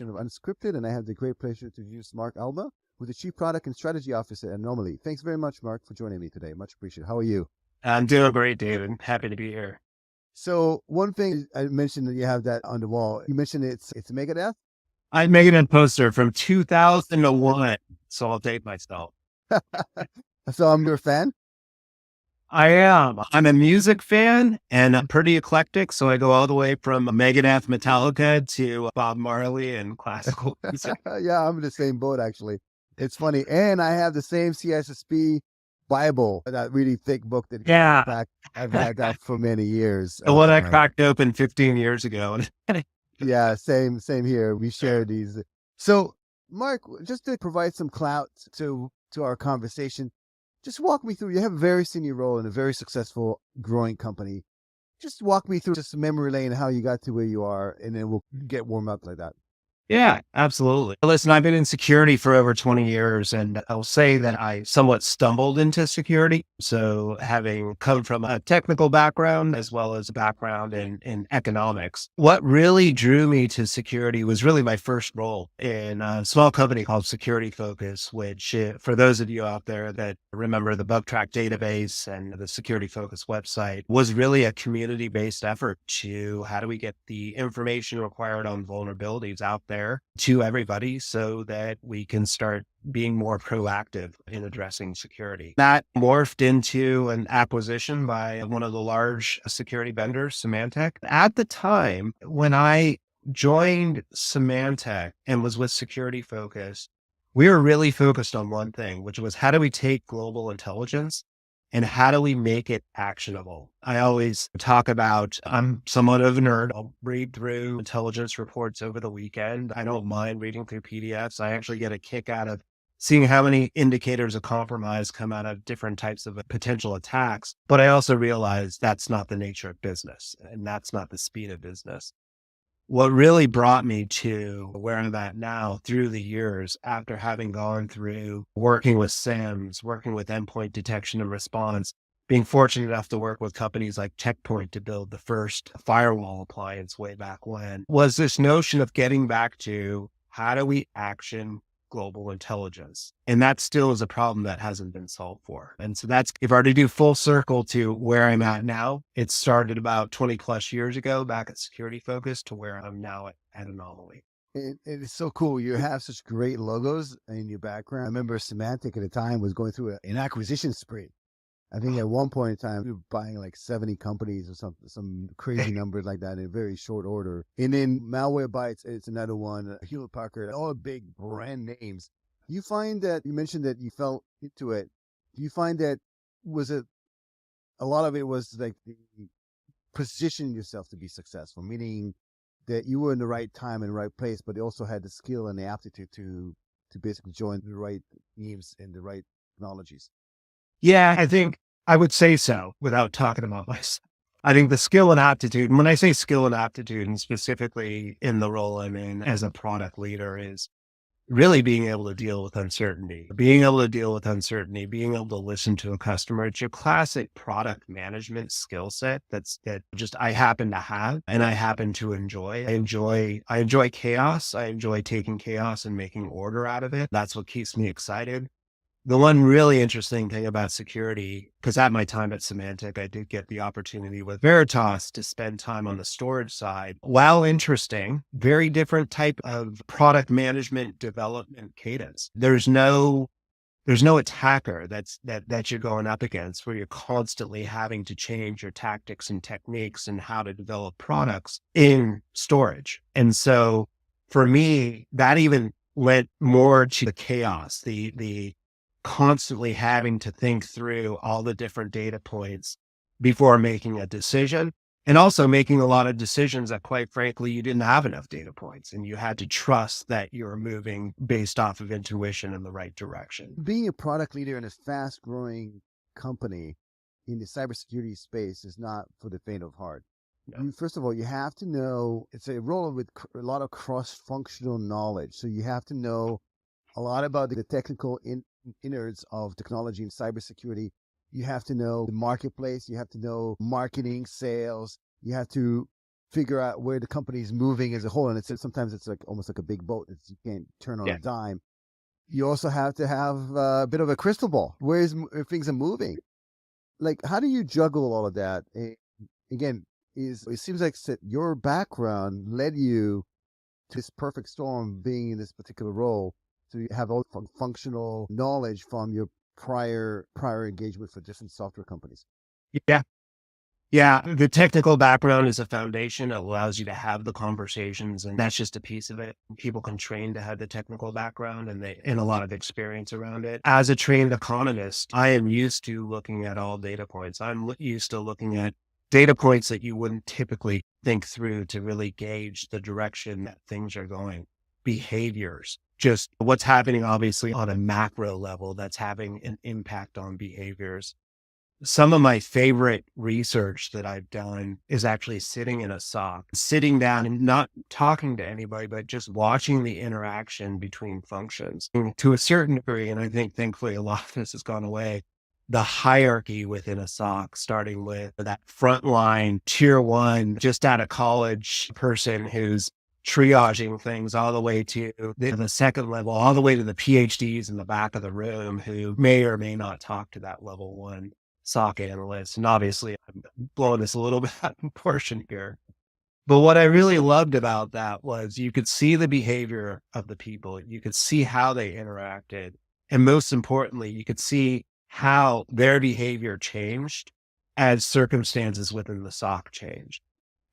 edition of Unscripted, and I have the great pleasure to introduce Mark Alba, who's the Chief Product and Strategy Officer at Anomali. Thanks very much, Mark, for joining me today. Much appreciated. How are you? I'm doing great, David. Happy to be here. So one thing I mentioned that you have that on the wall. You mentioned it's Megadeth. I made a poster from 2001, so I'll date myself. So I'm your fan. I am. I'm a music fan and I'm pretty eclectic. So I go all the way from Megadeth, Metallica to Bob Marley and classical music. Yeah, I'm in the same boat, actually. It's funny. And I have the same CSSP Bible, that really thick book that I've had that for many years. The one I cracked open 15 years ago. Yeah, same here. We share these. So, Mark, just to provide some clout to our conversation, just walk me through. You have a very senior role in a very successful growing company. Just walk me through just memory lane, how you got to where you are, and then we'll get warmed up like that. Yeah, absolutely. Listen, I've been in security for over 20 years, and I'll say that I somewhat stumbled into security. So having come from a technical background as well as a background in economics, what really drew me to security was really my first role in a small company called Security Focus, which for those of you out there that remember the Bug Track database and the Security Focus website, was really a community-based effort to how do we get the information required on vulnerabilities out there to everybody so that we can start being more proactive in addressing security. That morphed into an acquisition by one of the large security vendors, Symantec. At the time, when I joined Symantec and was with Security Focus, we were really focused on one thing, which was how do we take global intelligence and how do we make it actionable? I always talk about, I'm somewhat of a nerd. I'll read through intelligence reports over the weekend. I don't mind reading through PDFs. I actually get a kick out of seeing how many indicators of compromise come out of different types of potential attacks. But I also realize that's not the nature of business and that's not the speed of business. What really brought me to where I'm at now through the years after having gone through working with SIEMs, working with endpoint detection and response, being fortunate enough to work with companies like Checkpoint to build the first firewall appliance way back when, was this notion of getting back to how do we action global intelligence? And that still is a problem that hasn't been solved for. And so that's, if I were to do full circle to where I'm at now, it started about 20 plus years ago back at Security Focus to where I'm now at Anomali. It's so cool. You have such great logos in your background. I remember Symantec at the time was going through an acquisition spree. I think at one point in time, we were buying like 70 companies or something, some crazy numbers like that in very short order. And then Malwarebytes, it's another one, Hewlett Packard, all big brand names. You find that, you mentioned that you fell into it. Do you find that a lot of it was like the positioning yourself to be successful, meaning that you were in the right time and the right place, but you also had the skill and the aptitude to basically join the right teams and the right technologies? Yeah, I think I would say so without talking about myself. I think the skill and aptitude, and when I say skill and aptitude, and specifically in the role I'm in as a product leader, is really being able to deal with uncertainty, being able to listen to a customer. It's your classic product management skill set that just I happen to have and I happen to enjoy. I enjoy chaos. I enjoy taking chaos and making order out of it. That's what keeps me excited. The one really interesting thing about security, because at my time at Symantec, I did get the opportunity with Veritas to spend time on the storage side. While interesting, very different type of product management development cadence. There's no attacker that you're going up against where you're constantly having to change your tactics and techniques and how to develop products in storage. And so for me, that even went more to the chaos, the constantly having to think through all the different data points before making a decision, and also making a lot of decisions that quite frankly, you didn't have enough data points and you had to trust that you're moving based off of intuition in the right direction. Being a product leader in a fast growing company in the cybersecurity space is not for the faint of heart. No. First of all, you have to know, it's a role with a lot of cross-functional knowledge. So you have to know a lot about the technical innards of technology and cybersecurity. You have to know the marketplace. You have to know marketing, sales. You have to figure out where the company is moving as a whole. And sometimes it's like almost like a big boat that you can't turn on Yeah. a dime. You also have to have a bit of a crystal ball. Where things are moving? Like, how do you juggle all of that? Again, it seems like your background led you to this perfect storm, being in this particular role, to have all functional knowledge from your prior engagement for different software companies. Yeah. Yeah. The technical background is a foundation. It allows you to have the conversations, and that's just a piece of it. People can train to have the technical background and a lot of experience around it. As a trained economist, I am used to looking at all data points. I'm used to looking at data points that you wouldn't typically think through to really gauge the direction that things are going. Behaviors, just what's happening, obviously, on a macro level that's having an impact on behaviors. Some of my favorite research that I've done is actually sitting in a SOC, sitting down and not talking to anybody, but just watching the interaction between functions. And to a certain degree, and I think thankfully a lot of this has gone away, the hierarchy within a SOC, starting with that frontline tier one, just out of college person who's triaging things, all the way to the second level, all the way to the PhDs in the back of the room who may or may not talk to that level one SOC analyst. And obviously I'm blowing this a little bit out of proportion here. But what I really loved about that was you could see the behavior of the people. You could see how they interacted. And most importantly, you could see how their behavior changed as circumstances within the SOC changed.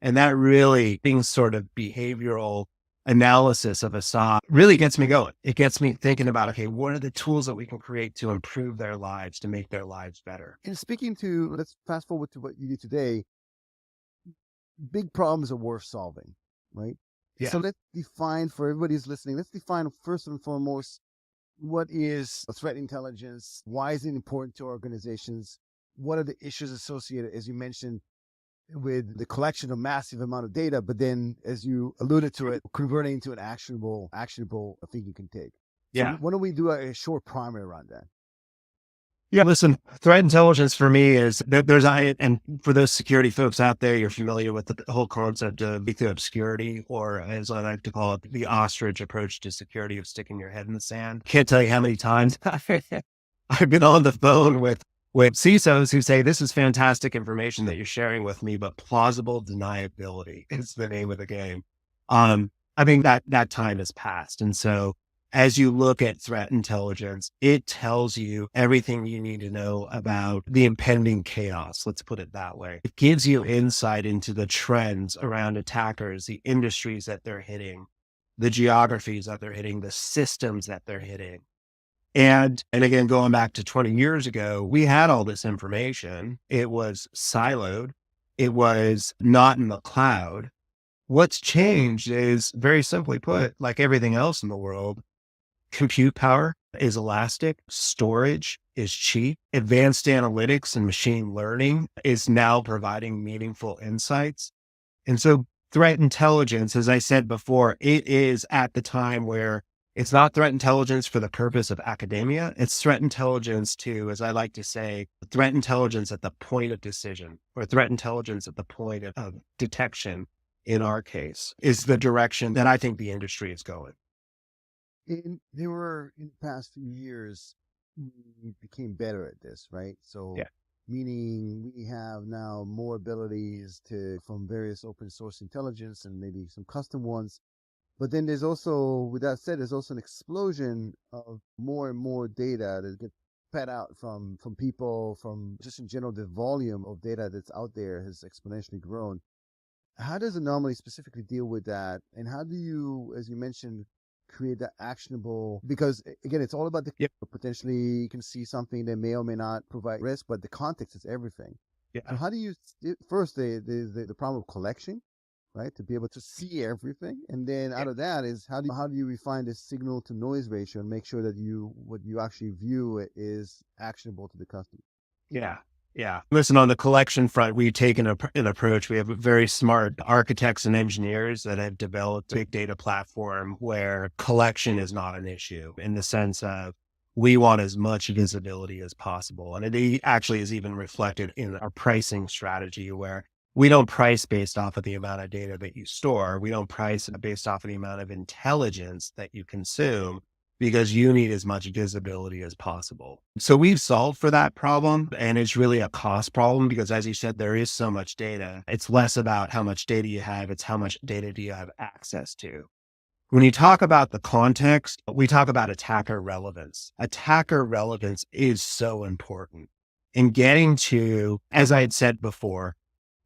And that really being sort of behavioral analysis of a SOC really gets me going. It gets me thinking about, okay, what are the tools that we can create to improve their lives, to make their lives better? And let's fast forward to what you do today. Big problems are worth solving, right? Yeah. So let's define, for everybody who's listening, let's define first and foremost, what is a threat intelligence? Why is it important to organizations? What are the issues associated, as you mentioned, with the collection of massive amount of data, but then, as you alluded to it, converting into an actionable thing you can take. Yeah. So why don't we do a short primer around that? Yeah, listen, threat intelligence for me is and for those security folks out there, you're familiar with the whole concept of lethal obscurity, or as I like to call it, the ostrich approach to security of sticking your head in the sand. Can't tell you how many times I've been on the phone with CISOs who say, this is fantastic information that you're sharing with me, but plausible deniability is the name of the game. I think that time has passed. And so as you look at threat intelligence, it tells you everything you need to know about the impending chaos. Let's put it that way. It gives you insight into the trends around attackers, the industries that they're hitting, the geographies that they're hitting, the systems that they're hitting. And again, going back to 20 years ago, we had all this information. It was siloed. It was not in the cloud. What's changed is, very simply put, like everything else in the world, compute power is elastic, storage is cheap, advanced analytics and machine learning is now providing meaningful insights. And so threat intelligence, as I said before, it is at the time where it's not threat intelligence for the purpose of academia. It's threat intelligence to, as I like to say, threat intelligence at the point of decision, or threat intelligence at the point of detection, in our case, is the direction that I think the industry is going. In the past few years, we became better at this, right? So, Yeah. Meaning we have now more abilities from various open source intelligence and maybe some custom ones. But then there's also, with that said, there's also an explosion of more and more data that gets fed out from people, from just in general, the volume of data that's out there has exponentially grown. How does Anomaly specifically deal with that? And how do you, as you mentioned, create that actionable? Because again, it's all about potentially you can see something that may or may not provide risk, but the context is everything. Yeah. So how do you, first, the problem of collection, right? To be able to see everything. And then out of that is how do you refine the signal to noise ratio and make sure that what you actually view is actionable to the customer? Yeah. Yeah. Listen, on the collection front, we take an approach. We have very smart architects and engineers that have developed a big data platform where collection is not an issue, in the sense of we want as much visibility as possible. And it actually is even reflected in our pricing strategy, where we don't price based off of the amount of data that you store. We don't price based off of the amount of intelligence that you consume because you need as much visibility as possible. So we've solved for that problem, and it's really a cost problem because, as you said, there is so much data. It's less about how much data you have. It's how much data do you have access to. When you talk about the context, we talk about attacker relevance. Attacker relevance is so important in getting to, as I had said before,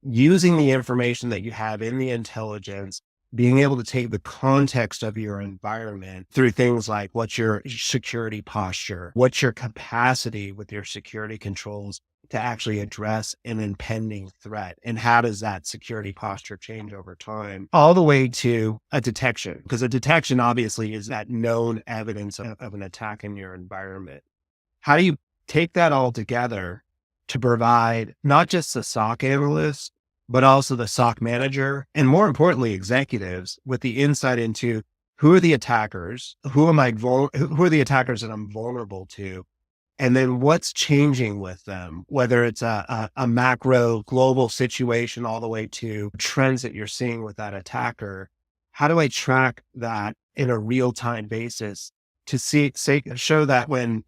using the information that you have in the intelligence, being able to take the context of your environment through things like what's your security posture, what's your capacity with your security controls to actually address an impending threat, and how does that security posture change over time, all the way to a detection, because a detection obviously is that known evidence of an attack in your environment. How do you take that all together to provide not just the SOC analyst, but also the SOC manager, and more importantly, executives with the insight into who are the attackers, who are the attackers that I'm vulnerable to, and then what's changing with them, whether it's a macro global situation all the way to trends that you're seeing with that attacker. How do I track that in a real-time basis to show that when,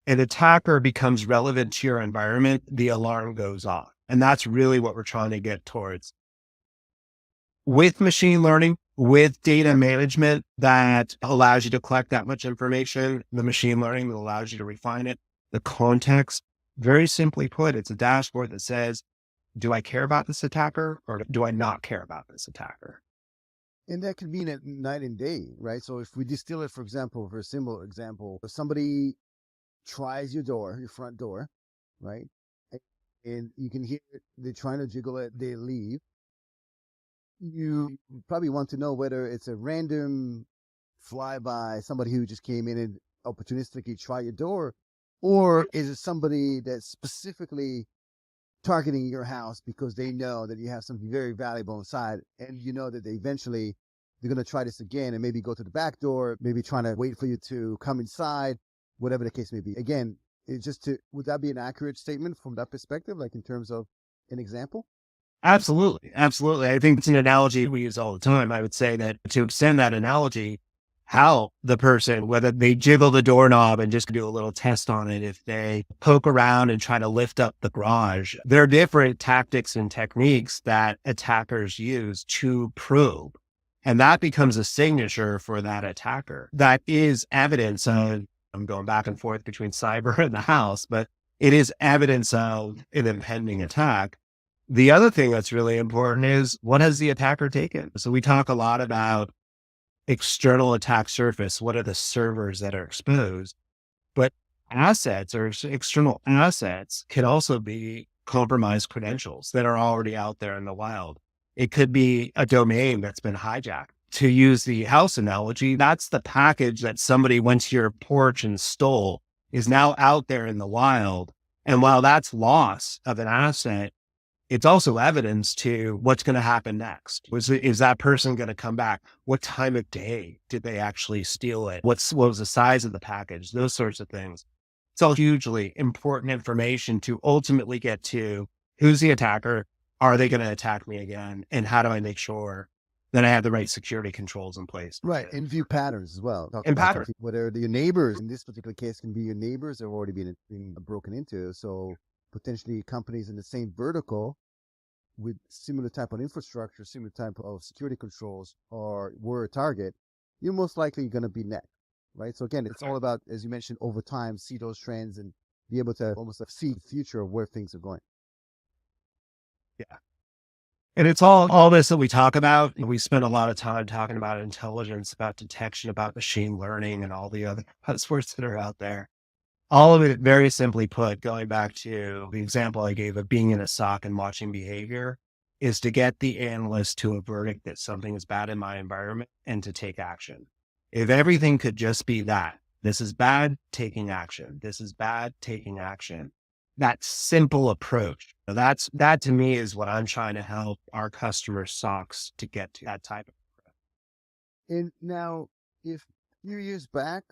an attacker becomes relevant to your environment, the alarm goes off. And that's really what we're trying to get towards. With machine learning, with data management that allows you to collect that much information, the machine learning that allows you to refine it, the context, very simply put, it's a dashboard that says, do I care about this attacker or do I not care about this attacker? And that could mean at night and day, right? So if we distill it, for example, for a similar example, if somebody tries your front door, right? And you can hear they're trying to jiggle it, they leave. You probably want to know whether it's a random flyby, somebody who just came in and opportunistically try your door, or is it somebody that's specifically targeting your house because they know that you have something very valuable inside, and you know that they're going to try this again and maybe go to the back door, maybe trying to wait for you to come inside, whatever the case may be. Again, would that be an accurate statement from that perspective, like in terms of an example? Absolutely. Absolutely. I think it's an analogy we use all the time. I would say that to extend that analogy, how the person, whether they jiggle the doorknob and just do a little test on it, if they poke around and try to lift up the garage, there are different tactics and techniques that attackers use to probe. And that becomes a signature for that attacker. That is evidence of, I'm going back and forth between cyber and the house, but it is evidence of an impending attack. The other thing that's really important is, what has the attacker taken? So we talk a lot about external attack surface. What are the servers that are exposed? But assets or external assets can also be compromised credentials that are already out there in the wild. It could be a domain that's been hijacked. To use the house analogy, that's the package that somebody went to your porch and stole, is now out there in the wild. And while that's loss of an asset, it's also evidence to what's going to happen next. Is that person going to come back? What time of day did they actually steal it? What was the size of the package? Those sorts of things. It's all hugely important information to ultimately get to who's the attacker? Are they going to attack me again? And how do I make sure that I have the right security controls in place? Right. And view patterns as well. And patterns. Whether your neighbors, in this particular case, can be your neighbors that have already been broken into. So potentially companies in the same vertical with similar type of infrastructure, similar type of security controls, or were a target, you're most likely going to be next, right? So again, it's all about, as you mentioned, over time, see those trends and be able to almost see the future of where things are going. Yeah. And it's all this that we talk about. We spend a lot of time talking about intelligence, about detection, about machine learning, and all the other buzzwords that are out there. All of it, very simply put, going back to the example I gave of being in a SOC and watching behavior, is to get the analyst to a verdict that something is bad in my environment and to take action. If everything could just be that, this is bad, taking action. This is bad, taking action. That simple approach. That to me is what I'm trying to help our customer SOCs to get to, that type of approach. And now, if a few years back,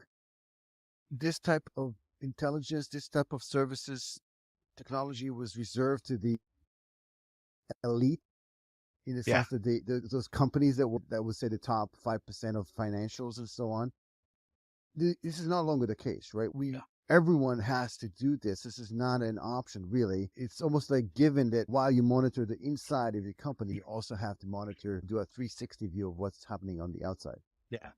this type of intelligence, this type of services, technology was reserved to the elite in the Yeah. sense that those companies that would say the top 5% of financials and so on. This is no longer the case, right? Everyone has to do this. This is not an option, really. It's almost like given that while you monitor the inside of your company, you also have to do a 360 view of what's happening on the outside. Yeah.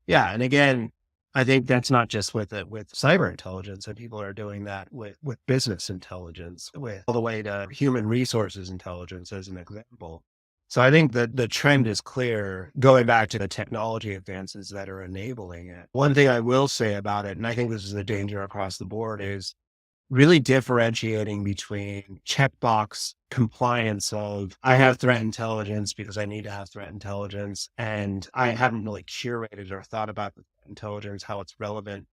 Yeah. And again, I think that's not just with cyber intelligence, and people are doing that with business intelligence, with all the way to human resources intelligence as an example. So I think that the trend is clear, going back to the technology advances that are enabling it. One thing I will say about it, and I think this is a danger across the board, is really differentiating between checkbox compliance of I have threat intelligence because I need to have threat intelligence, and I haven't really curated or thought about the intelligence, how it's relevant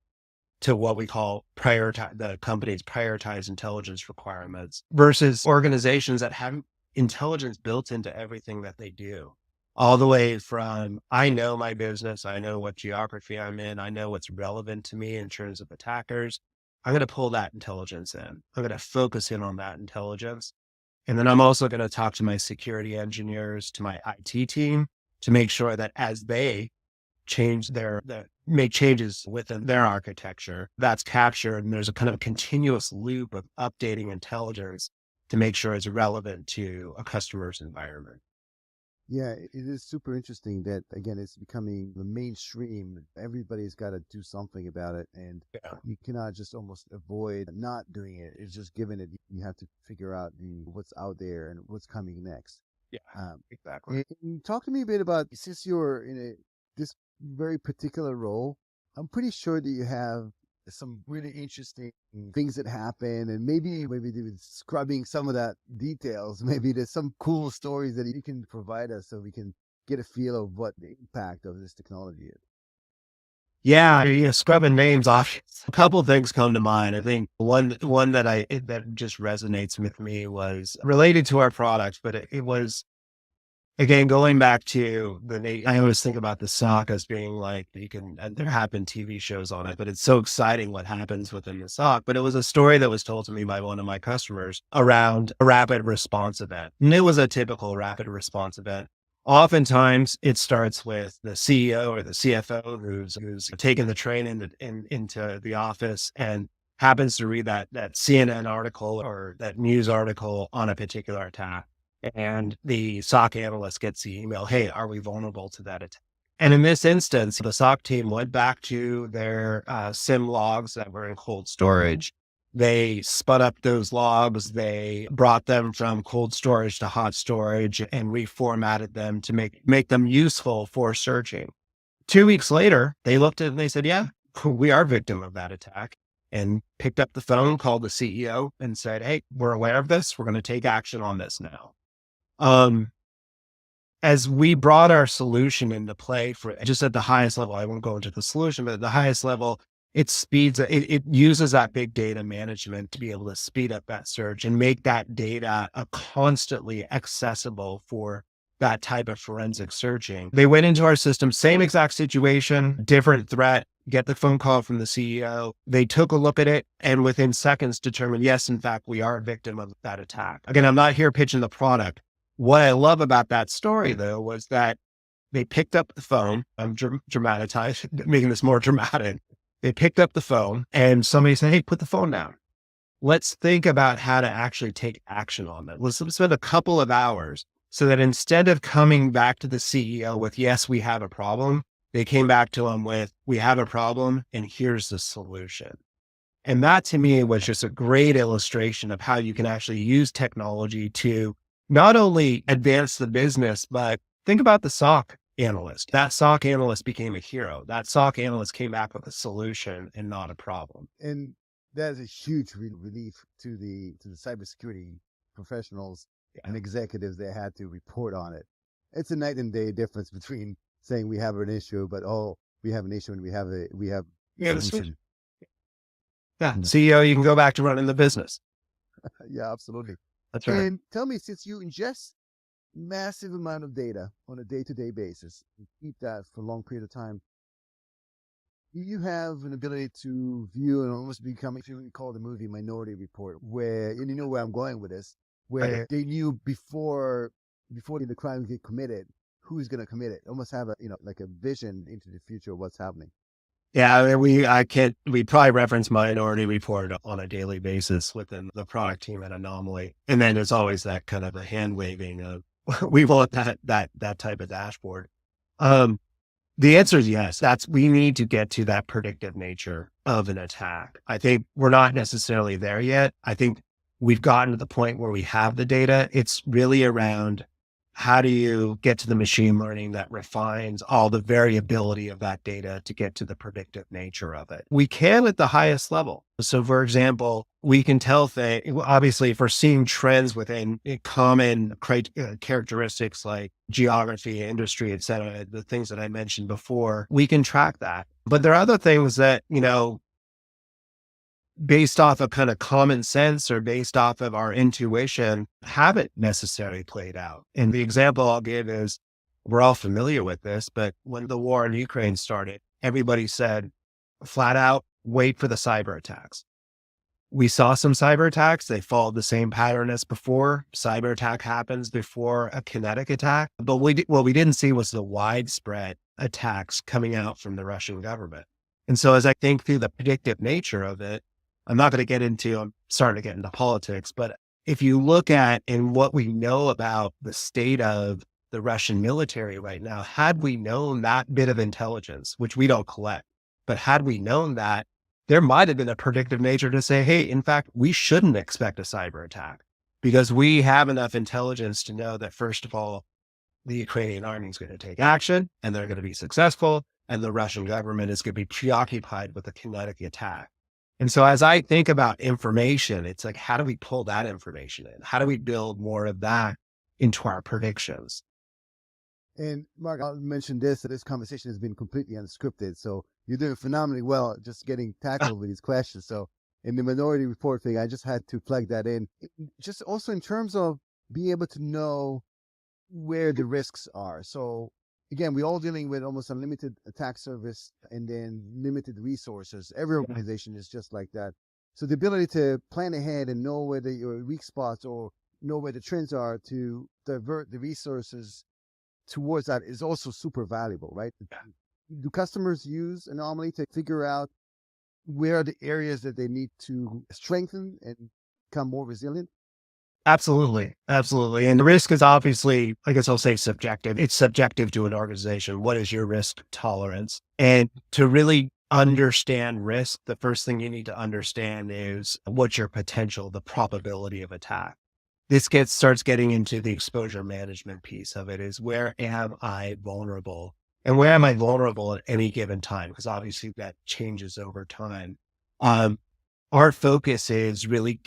to what we call the company's prioritize intelligence requirements, versus organizations that have intelligence built into everything that they do. All the way from, I know my business, I know what geography I'm in, I know what's relevant to me in terms of attackers. I'm going to pull that intelligence in. I'm going to focus in on that intelligence. And then I'm also going to talk to my security engineers, to my IT team, to make sure that as they make changes within their architecture, that's captured. And there's a kind of continuous loop of updating intelligence to make sure it's relevant to a customer's environment. Yeah, it is super interesting that, again, it's becoming the mainstream. Everybody's got to do something about it, and you cannot just almost avoid not doing it. It's just given it, you have to figure out what's out there and what's coming next. Yeah, exactly. And talk to me a bit about, since you're in this very particular role, I'm pretty sure that you have some really interesting things that happen, and maybe scrubbing some of that details. Maybe there's some cool stories that you can provide us so we can get a feel of what the impact of this technology is. Yeah, scrubbing names off. A couple of things come to mind. I think one that just resonates with me was related to our product, but it was, again, going back to I always think about the SOC as being like, there have been TV shows on it, but it's so exciting what happens within the SOC. But it was a story that was told to me by one of my customers around a rapid response event. And it was a typical rapid response event. Oftentimes it starts with the CEO or the CFO who's taking the train into the office and happens to read that CNN article or that news article on a particular attack. And the SOC analyst gets the email, hey, are we vulnerable to that attack? And in this instance, the SOC team went back to their SIM logs that were in cold storage. They spun up those logs. They brought them from cold storage to hot storage and reformatted them to make them useful for searching. 2 weeks later, they looked at it and they said, yeah, we are victim of that attack, and picked up the phone, called the CEO and said, hey, we're aware of this. We're going to take action on this now. As we brought our solution into play for just at the highest level, I won't go into the solution, but at the highest level, it uses that big data management to be able to speed up that search and make that data constantly accessible for that type of forensic searching. They went into our system, same exact situation, different threat, get the phone call from the CEO. They took a look at it and within seconds determined, yes, in fact, we are a victim of that attack. Again, I'm not here pitching the product. What I love about that story, though, was that they picked up the phone. I'm dramatizing, making this more dramatic. They picked up the phone and somebody said, hey, put the phone down. Let's think about how to actually take action on that. Let's spend a couple of hours so that instead of coming back to the CEO with, yes, we have a problem, they came back to him with, we have a problem and here's the solution. And that to me was just a great illustration of how you can actually use technology to not only advance the business, but think about the SOC analyst. That SOC analyst became a hero. That SOC analyst came back with a solution and not a problem. And that is a huge relief to the cybersecurity professionals and executives that had to report on it. It's a night and day difference between saying we have an issue, but we have an issue and we have a solution. Yeah, CEO, you can go back to running the business. Yeah, absolutely. That's right. And tell me, since you ingest massive amount of data on a day-to-day basis, and keep that for a long period of time, do you have an ability to view and almost become, if you call the movie Minority Report, where, and you know where I'm going with this, where they knew before the crime get committed, who's going to commit it. Almost have a, like a vision into the future of what's happening. Yeah, I mean, we probably reference Minority Report on a daily basis within the product team at Anomali. And then there's always that kind of a hand waving of, we want that type of dashboard. The answer is yes. We need to get to that predictive nature of an attack. I think we're not necessarily there yet. I think we've gotten to the point where we have the data. It's really around, how do you get to the machine learning that refines all the variability of that data to get to the predictive nature of it? We can at the highest level. So for example, we can tell things, obviously, if we're seeing trends within common characteristics like geography, industry, et cetera, the things that I mentioned before, we can track that. But there are other things that, based off of kind of common sense or based off of our intuition, haven't necessarily played out. And the example I'll give is, we're all familiar with this, but when the war in Ukraine started, everybody said flat out, wait for the cyber attacks. We saw some cyber attacks. They followed the same pattern as before. Cyber attack happens before a kinetic attack. But what we didn't see was the widespread attacks coming out from the Russian government. And so as I think through the predictive nature of it, I'm starting to get into politics, but if you look at what we know about the state of the Russian military right now, had we known that bit of intelligence, which we don't collect, but had we known that, there might have been a predictive nature to say, hey, in fact, we shouldn't expect a cyber attack because we have enough intelligence to know that, first of all, the Ukrainian army is going to take action and they're going to be successful, and the Russian government is going to be preoccupied with a kinetic attack. And so as I think about information, it's like, how do we pull that information in? How do we build more of that into our predictions? And Mark, I'll mention this conversation has been completely unscripted. So you're doing phenomenally well just getting tackled with these questions. So in the Minority Report thing, I just had to plug that in. Just also in terms of being able to know where the risks are. So again, we're all dealing with almost unlimited attack service and then limited resources. Every organization is just like that. So the ability to plan ahead and know where your weak spots or know where the trends are to divert the resources towards that is also super valuable, right? Do customers use Anomaly to figure out where are the areas that they need to strengthen and become more resilient? Absolutely. Absolutely. And the risk is obviously, I guess I'll say subjective. It's subjective to an organization. What is your risk tolerance? And to really understand risk, the first thing you need to understand is what's your potential, the probability of attack. This starts getting into the exposure management piece of it, is where am I vulnerable? And where am I vulnerable at any given time? Because obviously that changes over time. Our focus is really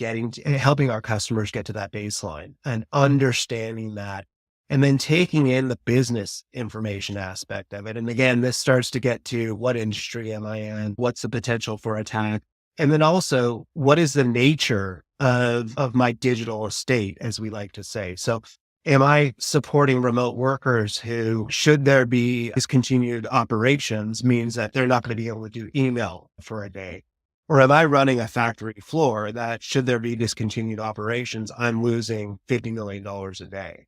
helping our customers get to that baseline and understanding that, and then taking in the business information aspect of it. And again, this starts to get to, what industry am I in? What's the potential for attack? And then also, what is the nature of my digital estate, as we like to say? So am I supporting remote workers who, should there be discontinued operations, means that they're not going to be able to do email for a day? Or am I running a factory floor that, should there be discontinued operations, I'm losing $50 million a day?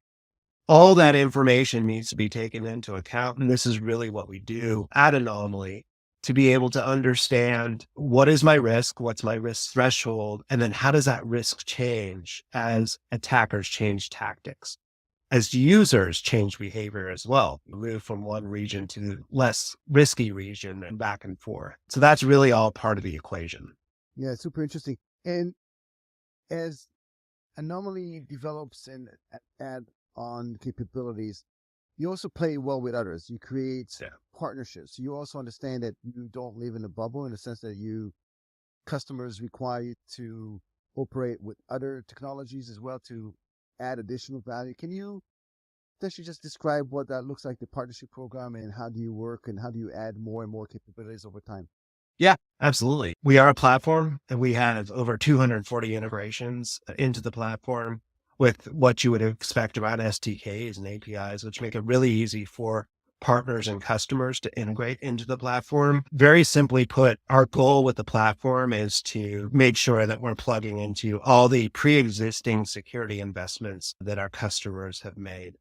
All that information needs to be taken into account. And this is really what we do at Anomaly, to be able to understand, what is my risk? What's my risk threshold? And then how does that risk change as attackers change tactics? As users change behavior as well, we move from one region to less risky region and back and forth. So that's really all part of the equation. Yeah, super interesting. And as Anomaly develops and add on capabilities, you also play well with others. You create partnerships. You also understand that you don't live in a bubble, in the sense that customers require you to operate with other technologies as well to add additional value. Can you actually just describe what that looks like, the partnership program, and how do you work and how do you add more and more capabilities over time? Yeah, absolutely. We are a platform, and we have over 240 integrations into the platform with what you would expect around SDKs and APIs, which make it really easy for partners and customers to integrate into the platform. Very simply put, our goal with the platform is to make sure that we're plugging into all the pre-existing security investments that our customers have made.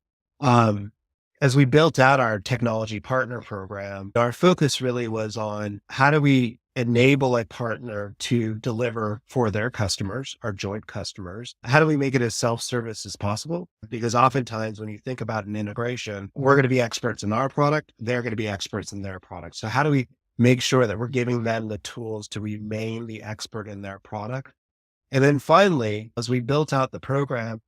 As we built out our technology partner program, our focus really was on how do we enable a partner to deliver for their customers, our joint customers? How do we make it as self-service as possible? Because oftentimes when you think about an integration, we're going to be experts in our product, they're going to be experts in their product. So how do we make sure that we're giving them the tools to remain the expert in their product? And then finally, as we built out the program,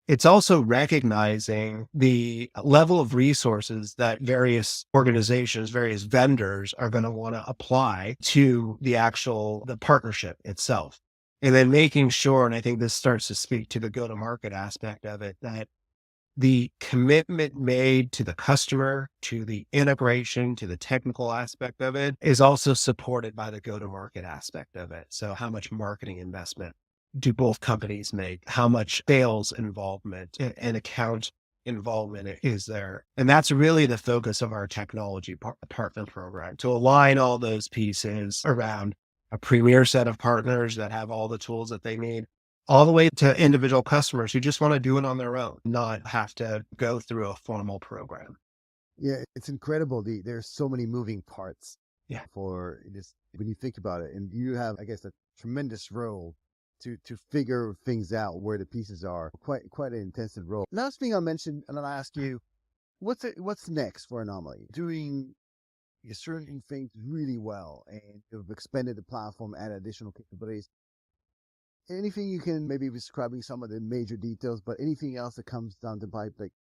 it's also recognizing the level of resources that various organizations, various vendors are going to want to apply to the partnership itself. And then making sure, and I think this starts to speak to the go-to-market aspect of it, that the commitment made to the customer, to the integration, to the technical aspect of it is also supported by the go-to-market aspect of it. So how much marketing investment do both companies make? How much sales involvement and account involvement is there? And that's really the focus of our technology partner program, to align all those pieces around a premier set of partners that have all the tools that they need, all the way to individual customers who just want to do it on their own, not have to go through a formal program. Yeah, it's incredible. There's so many moving parts. Yeah. For this, when you think about it, and you have, I guess, a tremendous role to figure things out where the pieces are. Quite an intensive role. Last thing I'll mention, and I'll ask you, what's next for Anomaly? Doing certain things really well, and you've expanded the platform, added additional capabilities. Anything you can, maybe describing some of the major details, but anything else that comes down the pipe that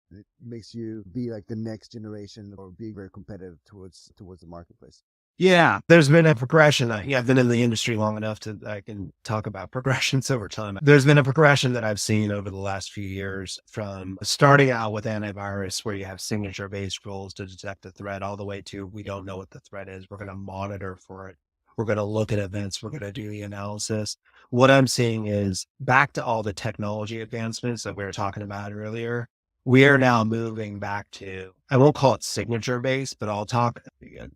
makes you be like the next generation or be very competitive towards the marketplace? Yeah, there's been a progression. I've been in the industry long enough I can talk about progressions over time. There's been a progression that I've seen over the last few years, from starting out with antivirus, where you have signature-based rules to detect a threat, all the way to we don't know what the threat is. We're going to monitor for it. We're going to look at events. We're going to do the analysis. What I'm seeing is, back to all the technology advancements that we were talking about earlier, we are now moving back to, I won't call it signature based, but I'll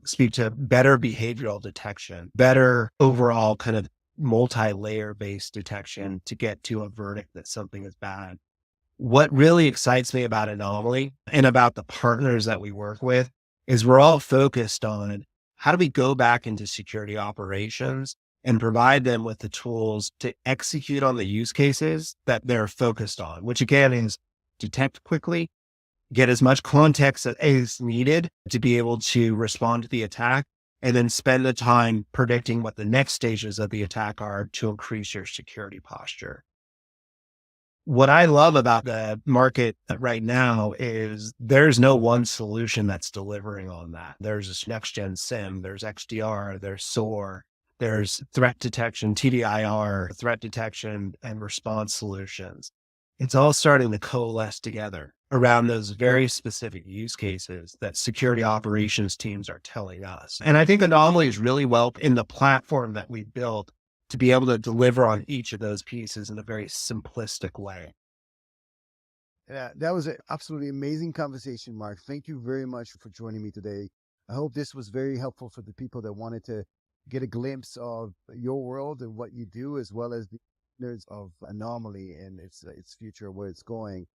speak to better behavioral detection, better overall kind of multi-layer based detection to get to a verdict that something is bad. What really excites me about Anomaly and about the partners that we work with is we're all focused on how do we go back into security operations and provide them with the tools to execute on the use cases that they're focused on, which again is detect quickly, get as much context as needed to be able to respond to the attack, and then spend the time predicting what the next stages of the attack are to increase your security posture. What I love about the market right now is there's no one solution that's delivering on that. There's this next-gen SIEM, there's XDR, there's SOAR, there's threat detection, TDIR, threat detection and response solutions. It's all starting to coalesce together around those very specific use cases that security operations teams are telling us. And I think Anomaly is really well in the platform that we built to be able to deliver on each of those pieces in a very simplistic way. Yeah, that was an absolutely amazing conversation, Mark. Thank you very much for joining me today. I hope this was very helpful for the people that wanted to get a glimpse of your world and what you do, as well as the nerds of Anomaly and its future, where it's going.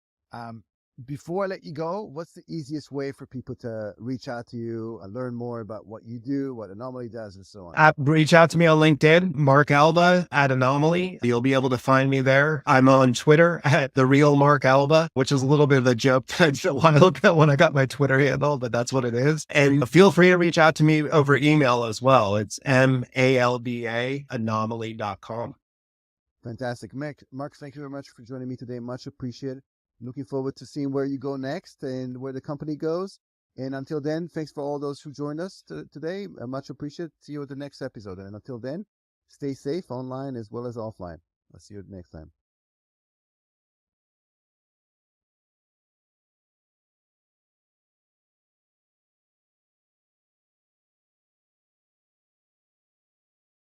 Before I let you go, what's the easiest way for people to reach out to you and learn more about what you do, what Anomaly does, and so on? Reach out to me on LinkedIn, Mark Alba at Anomaly. You'll be able to find me there. I'm on Twitter at The Real Mark Alba, which is a little bit of a joke. I didn't want to look at when I got my Twitter handle, but that's what it is. And feel free to reach out to me over email as well. It's malba@anomaly.com. Fantastic. Mark, thank you very much for joining me today. Much appreciated. Looking forward to seeing where you go next and where the company goes. And until then, thanks for all those who joined us today. Much appreciated. See you at the next episode. And until then, stay safe online as well as offline. I'll see you next time.